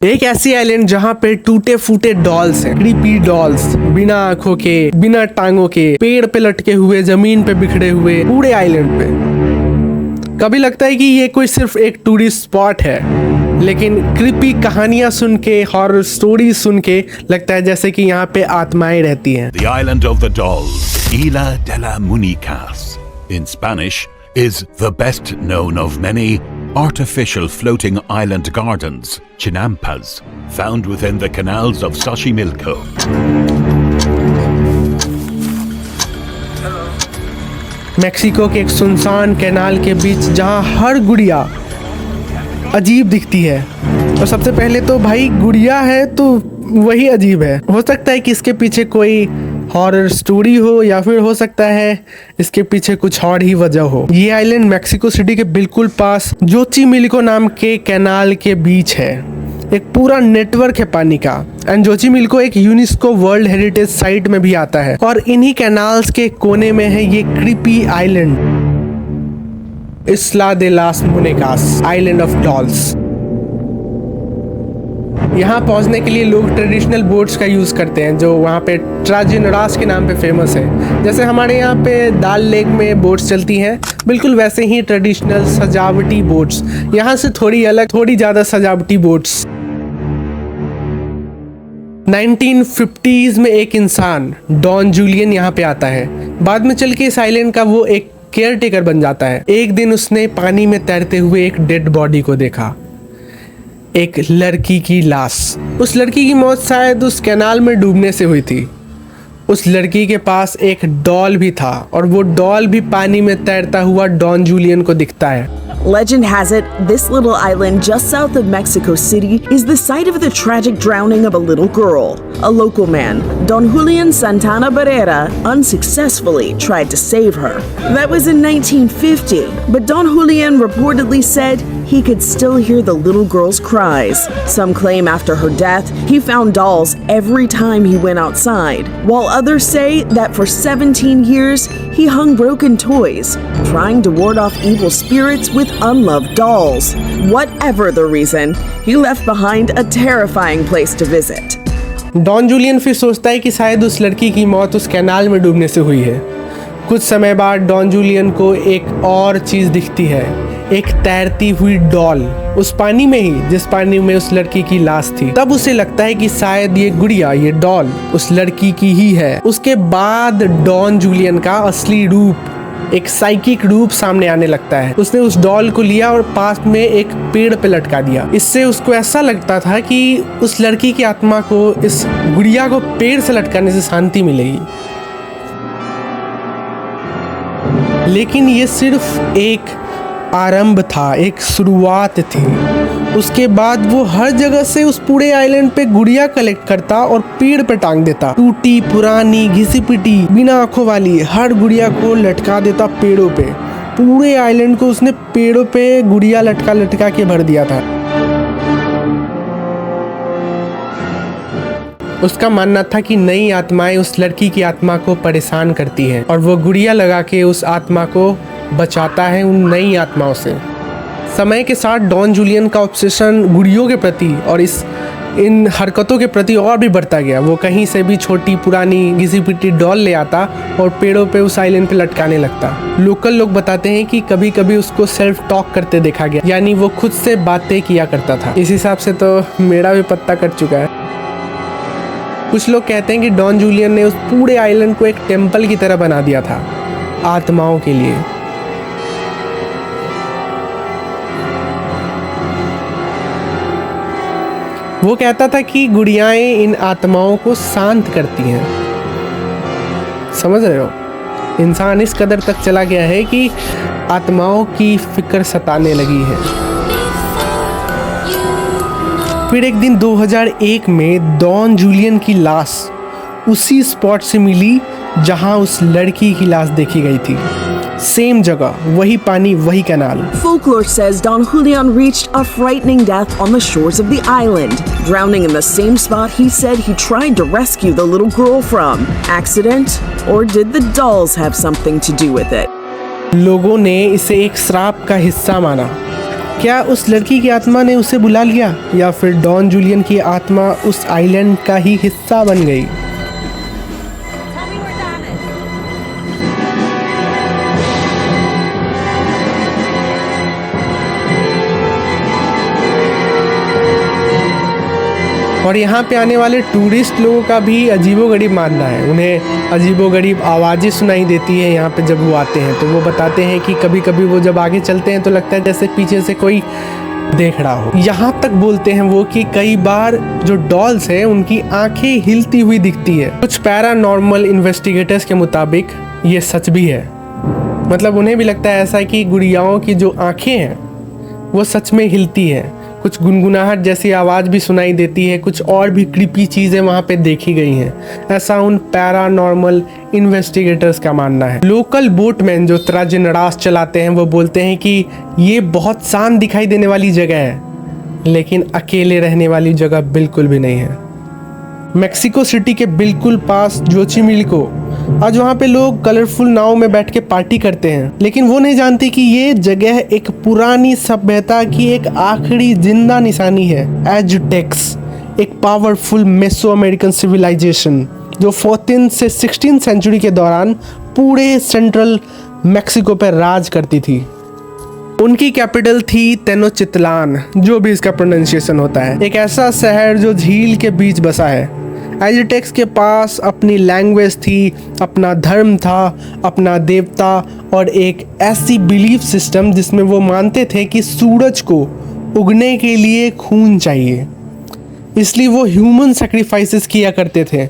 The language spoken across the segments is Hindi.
एक ऐसी आइलैंड जहाँ पे टूटे फूटे डॉल्स हैं, क्रीपी डॉल्स, बिना आंखों के, बिना टांगों के, पेड़ पे लटके हुए, जमीन पे बिखरे हुए, पूरे आइलैंड पे। कभी लगता है कि ये कोई सिर्फ एक टूरिस्ट स्पॉट है, लेकिन क्रीपी कहानियां सुन के, हॉरर स्टोरी सुन के लगता है जैसे कि यहाँ पे आत्माएं रहती हैं। The island of the dolls, Isla de la Muñecas, in Spanish, is the best known of many artificial floating island gardens, chinampas, found within the canals of Xochimilco. Mexico के एक सुनसान कैनाल के बीच जहाँ हर गुड़िया अजीब दिखती है। और सबसे पहले तो भाई गुड़िया है तो वही अजीब है। हो सकता है कि इसके पीछे कोई हॉरर स्टोरी हो या फिर हो सकता है इसके पीछे कुछ और ही वजह हो। ये आइलैंड मेक्सिको सिटी के बिल्कुल पास जोचिमिल्को नाम के कैनाल के बीच है। एक पूरा नेटवर्क है पानी का। एंड जोचिमिल्को एक यूनेस्को वर्ल्ड हेरिटेज साइट में भी आता है। और इन्हीं कैनाल्स के कोने में है ये creepy island, Isla de las Munecas, island of dolls. यहाँ पहुँचने के लिए लोग ट्रेडिशनल बोट्स का यूज़ करते हैं जो वहाँ पे ट्राजिनरास के नाम पे फेमस है। जैसे हमारे यहाँ पे दाल लेक में बोट्स चलती हैं, बिल्कुल वैसे ही ट्रेडिशनल सजावटी बोट्स, यहाँ से थोड़ी अलग, थोड़ी ज़्यादा सजावटी बोट्स। 1950s में एक इंसान डॉन जूलियन यहाँ पे आता है। बाद में चल के इस आइलैंड का वो एक केयर टेकर बन जाता है। एक दिन उसने पानी में तैरते हुए एक डेड बॉडी को देखा, एक लड़की की लाश। उस लड़की की मौत शायद उस कैनाल में डूबने से हुई थी। उस लड़की के पास एक डॉल भी था और वो डॉल भी पानी में तैरता हुआ डॉन जूलियन को दिखता है। Legend has it, this little island just south of Mexico City is the site of the tragic drowning of a little girl. A local man, Don Julian Santana Barrera, unsuccessfully tried to save her. That was in 1950, but Don Julian reportedly said he could still hear the little girl's cries. Some claim after her death, he found dolls every time he went outside, while others say that for 17 years, he hung broken toys, trying to ward off evil spirits with unloved dolls. Whatever the reason, he left behind a terrifying place to visit. Don Julian फिर सोचता है कि शायद उस लड़की की मौत उस कैनाल में डूबने से हुई है। कुछ समय बाद डॉन जूलियन को एक और चीज़ दिखती है, एक तैरती हुई डॉल, उस पानी में ही जिस पानी में उस लड़की की लाश थी। तब उसे लगता है कि शायद ये गुड़िया, ये डॉल उस लड़की की ही है। उसके बाद डॉन जूलियन का असली रूप, एक साइकिक रूप सामने आने लगता है। उसने उस डॉल को लिया और पास में एक पेड़ पे लटका दिया। इससे उसको ऐसा लगता था कि उस लड़की की आत्मा को, इस गुड़िया को पेड़ से लटकाने से शांति मिलेगी। लेकिन ये सिर्फ एक आरंभ था, एक शुरुआत थी। उसके बाद वो हर जगह से उस पूरे आइलैंड पे गुड़िया कलेक्ट करता और पेड़ पे टांग देता। टूटी, पुरानी, घिसी पिटी, बिना आंखों वाली हर गुड़िया को लटका देता पेड़ों पे। पूरे आइलैंड को उसने पेड़ों पे गुड़िया लटका लटका के भर दिया था। उसका मानना था कि नई आत्माएं उस लड़की की आत्मा को परेशान करती हैं और वो गुड़िया लगा के उस आत्मा को बचाता है उन नई आत्माओं से। समय के साथ डॉन जूलियन का ऑब्सेशन गुड़ियों के प्रति और इन हरकतों के प्रति और भी बढ़ता गया। वो कहीं से भी छोटी, पुरानी, घिसी पिटी डॉल ले आता और पेड़ों पे उस आइलैंड पे लटकाने लगता। लोकल लोग बताते हैं कि कभी कभी उसको सेल्फ टॉक करते देखा गया, यानी वो खुद से बातें किया करता था। इस हिसाब से तो मेरा भी पत्ता कट चुका है। कुछ लोग कहते हैं कि डॉन जूलियन ने उस पूरे आइलैंड को एक टेम्पल की तरह बना दिया था आत्माओं के लिए। वो कहता था कि गुड़ियाएं इन आत्माओं को शांत करती हैं। समझ रहे हो, इंसान इस कदर तक चला गया है कि आत्माओं की फिक्र सताने लगी है। फिर एक दिन 2001 में डॉन जूलियन की लाश उसी स्पॉट से मिली जहां उस लड़की की लाश देखी गई थी। सेम जगह, वही पानी, वही canal. Folklore says Don Julian reached a frightening death on the shores of the island, drowning in the same spot he said he tried to rescue the little girl from. Accident? Or did the dolls have something to do with it? लोगों ने इसे एक श्राप का हिस्सा माना क्या उस लड़की की आत्मा ने उसे बुला लिया या फिर डॉन जूलियन की आत्मा उस आइलैंड का ही हिस्सा बन गई? और यहाँ पे आने वाले टूरिस्ट लोगों का भी अजीबोगरीब मानना है। उन्हें अजीबोगरीब आवाज़ें सुनाई देती है यहाँ पे जब वो आते हैं। तो वो बताते हैं कि कभी कभी वो जब आगे चलते हैं तो लगता है जैसे पीछे से कोई देख रहा हो। यहाँ तक बोलते हैं वो कि कई बार जो डॉल्स हैं उनकी आंखें हिलती हुई दिखती है। कुछ पैरानॉर्मल इन्वेस्टिगेटर्स के मुताबिक ये सच भी है। मतलब उन्हें भी लगता है ऐसा कि गुड़ियाओं की जो आंखें हैं वो सच में हिलती हैं। कुछ गुनगुनाहट जैसी आवाज़ भी सुनाई देती है। कुछ और भी क्रीपी चीज़ें वहाँ पे देखी गई हैं, ऐसा उन पैरानॉर्मल इन्वेस्टिगेटर्स का मानना है। लोकल बोटमैन जो त्राजिनडास चलाते हैं वो बोलते हैं कि ये बहुत शांत दिखाई देने वाली जगह है, लेकिन अकेले रहने वाली जगह बिल्कुल भी नहीं है। मेक्सिको सिटी के बिल्कुल पास जोचिमिल्को, आज वहाँ पे लोग कलरफुल नाव में बैठ के पार्टी करते हैं, लेकिन वो नहीं जानते कि ये जगह एक पुरानी सभ्यता की एक आखिरी जिंदा निशानी है। एजुटेक्स, एक पावरफुल मेसो अमेरिकन सिविलाइजेशन जो 14 से 16 सेंचुरी के दौरान पूरे सेंट्रल मेक्सिको पर राज करती थी। उनकी कैपिटल थी तेनोचितलान, जो भी इसका प्रोनाउंसिएशन होता है। एक ऐसा शहर जो झील के बीच बसा है। एजुटेक्स के पास अपनी लैंग्वेज थी, अपना धर्म था, अपना देवता और एक ऐसी बिलीफ सिस्टम जिसमें वो मानते थे कि सूरज को उगने के लिए खून चाहिए, इसलिए वो ह्यूमन सैक्रिफाइसेस किया करते थे।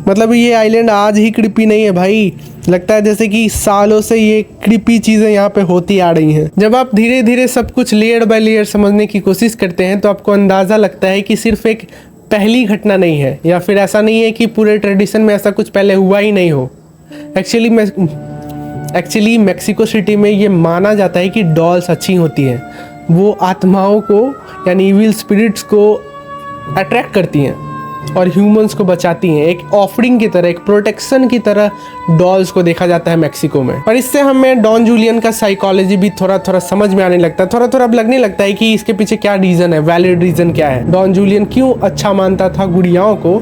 मतलब ये आइलैंड आज ही क्रिपी नहीं है भाई, लगता है जैसे कि सालों से ये क्रिपी चीज़ें यहाँ पे होती आ रही हैं। जब आप धीरे धीरे सब कुछ लेयर बाय लेयर समझने की कोशिश करते हैं तो आपको अंदाज़ा लगता है कि सिर्फ एक पहली घटना नहीं है, या फिर ऐसा नहीं है कि पूरे ट्रेडिशन में ऐसा कुछ पहले हुआ ही नहीं हो। एक्चुअली मेक्सिको सिटी में ये माना जाता है कि डॉल्स अच्छी होती हैं, वो आत्माओं को यानी इविल स्पिरिट्स को अट्रैक्ट करती हैं और ह्यूमंस को बचाती हैं। एक ऑफरिंग की तरह, एक प्रोटेक्शन की तरह डॉल्स को देखा जाता है मेक्सिको में। और इससे हमें डॉन जूलियन का साइकोलॉजी भी थोड़ा थोड़ा समझ में आने लगता है। थोड़ा थोड़ा अब लगने लगता है कि इसके पीछे क्या रीज़न है, वैलिड रीज़न क्या है। डॉन जूलियन क्यों अच्छा मानता था गुड़ियाओं को,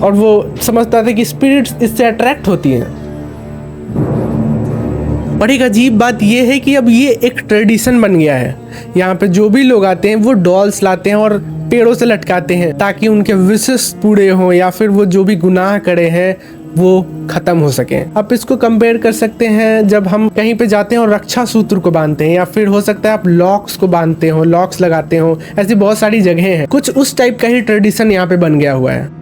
और वो समझता था कि स्पिरिट्स इससे अट्रैक्ट होती हैं। और एक अजीब बात यह है कि अब ये एक ट्रेडिशन बन गया है। यहाँ पे जो भी लोग आते हैं वो डॉल्स लाते हैं और पेड़ों से लटकाते हैं ताकि उनके विशेष पूरे हों, या फिर वो जो भी गुनाह करे हैं वो खत्म हो सके। आप इसको कंपेयर कर सकते हैं जब हम कहीं पे जाते हैं और रक्षा सूत्र को बांधते हैं, या फिर हो सकता है आप लॉक्स को बांधते हो, लॉक्स लगाते हो। ऐसी बहुत सारी जगह हैं, कुछ उस टाइप का ही ट्रेडिशन यहाँ पे बन गया हुआ है।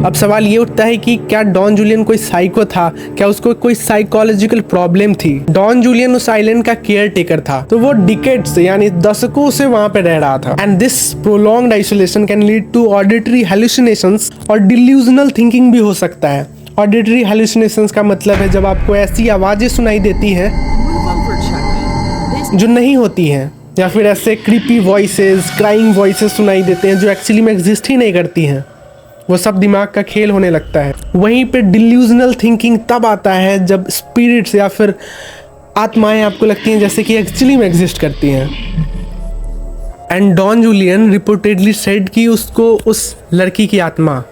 अब सवाल ये उठता है कि क्या डॉन जूलियन कोई साइको था, क्या उसको कोई साइकोलॉजिकल प्रॉब्लम थी। डॉन जूलियन उस आइलैंड का केयर टेकर था, तो वो डिकेड्स यानी दशकों से वहां पे रह रहा था। And this prolonged isolation can lead to auditory hallucinations और डिल्यूजनल थिंकिंग भी हो सकता है। ऑडिटरी हेलुसिनेशंस का मतलब है जब आपको ऐसी आवाजें सुनाई देती हैं जो नहीं होती हैं, या फिर ऐसे क्रीपी वॉइसेस, क्राइंग वॉइसेस सुनाई देते हैं जो एक्चुअली में एग्जिस्ट ही नहीं करती हैं। वो सब दिमाग का खेल होने लगता है। वहीं पे डिल्यूजनल थिंकिंग तब आता है जब स्पिरिट्स या फिर आत्माएं आपको लगती हैं जैसे कि एक्चुअली में एग्जिस्ट करती हैं। And Don Julian reportedly said कि उसको उस लड़की की आत्मा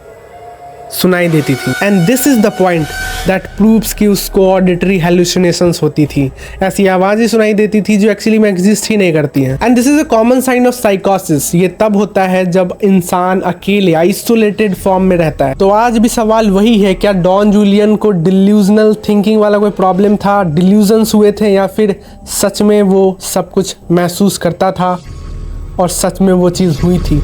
सुनाई देती थी। And this is the point that proves कि उसको ऑडिटरी हेलुसिनेशंस होती थी, ऐसी आवाज़ें सुनाई देती थी जो एक्चुअली में एग्जिस्ट ही नहीं करती हैं। And this is a common sign of साइकोसिस। ये तब होता है जब इंसान अकेले आइसोलेटेड फॉर्म में रहता है। तो आज भी सवाल वही है, क्या डॉन जूलियन को डिल्यूजनल थिंकिंग वाला कोई प्रॉब्लम था, डिल्यूजन्स हुए थे, या फिर सच में वो सब कुछ महसूस करता था और सच में वो चीज़ हुई थी।